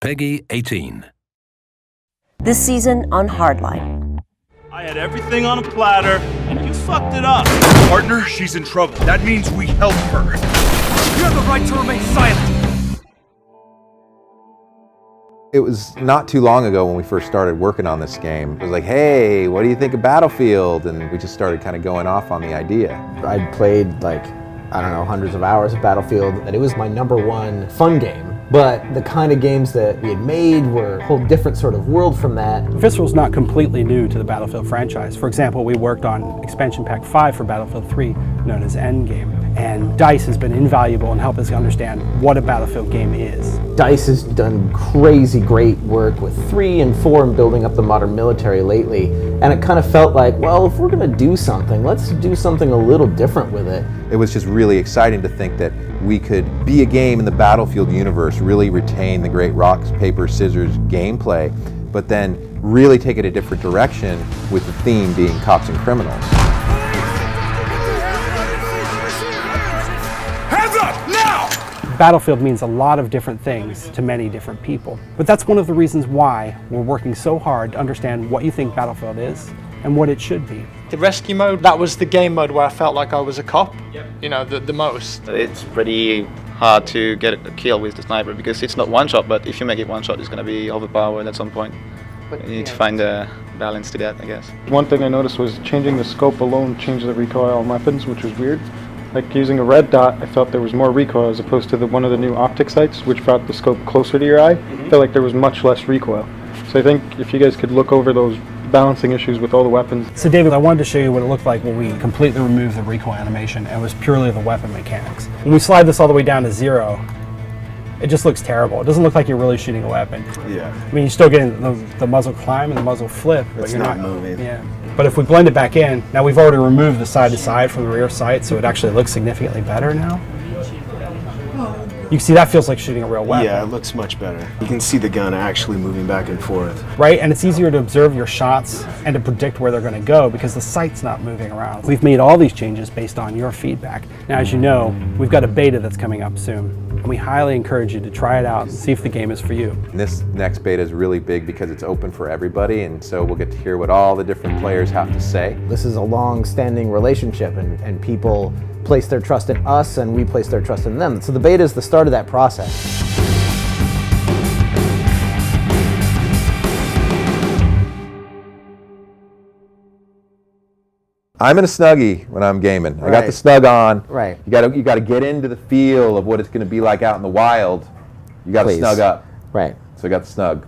Peggy 18. This season on Hardline. I had everything on a platter, and you fucked it up. Partner, she's in trouble. That means we help her. You have the right to remain silent. It was not too long ago when we first started working on this game. It was like, hey, what do you think of Battlefield? And we just started kind of going off on the idea. I'd played like, I don't know, hundreds of hours of Battlefield, and it was my #1 fun game. But the kind of games that we had made were a whole different sort of world from that. Visceral's not completely new to the Battlefield franchise. For example, we worked on expansion pack 5 for Battlefield 3, known as Endgame. And DICE has been invaluable in helping us understand what a Battlefield game is. DICE has done crazy great work with 3 and 4 and building up the modern military lately. And it kind of felt like, well, if we're gonna do something, let's do something a little different with it. It was just really exciting to think that we could be a game in the Battlefield universe, really retain the great rock, paper, scissors gameplay, but then really take it a different direction with the theme being cops and criminals. Hands up, now! Battlefield means a lot of different things to many different people. But that's one of the reasons why we're working so hard to understand what you think Battlefield is and what it should be. The rescue mode, that was the game mode where I felt like I was a cop, you know, the most. It's pretty hard to get a kill with the sniper because it's not one shot, but if you make it one shot, it's going to be overpowered at some point. But you need to find a balance to that, I guess. One thing I noticed was changing the scope alone changed the recoil on weapons, which was weird. Like using a red dot, I felt there was more recoil as opposed to one of the new optic sights, which brought the scope closer to your eye. I felt like there was much less recoil. So I think if you guys could look over those balancing issues with all the weapons. So David, I wanted to show you what it looked like when we completely removed the recoil animation and it was purely the weapon mechanics. When we slide this all the way down to 0, it just looks terrible. It doesn't look like you're really shooting a weapon. Yeah. I mean, you're still getting the muzzle climb and the muzzle flip, but you're not moving. Yeah. But if we blend it back in, now we've already removed the side to side from the rear sight, so it actually looks significantly better now. You can see that feels like shooting a real weapon. Yeah, it looks much better. You can see the gun actually moving back and forth. Right, and it's easier to observe your shots and to predict where they're going to go because the sight's not moving around. We've made all these changes based on your feedback. Now, as you know, we've got a beta that's coming up soon, and we highly encourage you to try it out and see if the game is for you. And this next beta is really big because it's open for everybody, and so we'll get to hear what all the different players have to say. This is a long-standing relationship, and people place their trust in us and we place their trust in them. So the beta is the start of that process. I'm in a Snuggie when I'm gaming. I got the snug on. Right. You gotta get into the feel of what it's gonna be like out in the wild. You gotta snug up. Right. So I got the snug.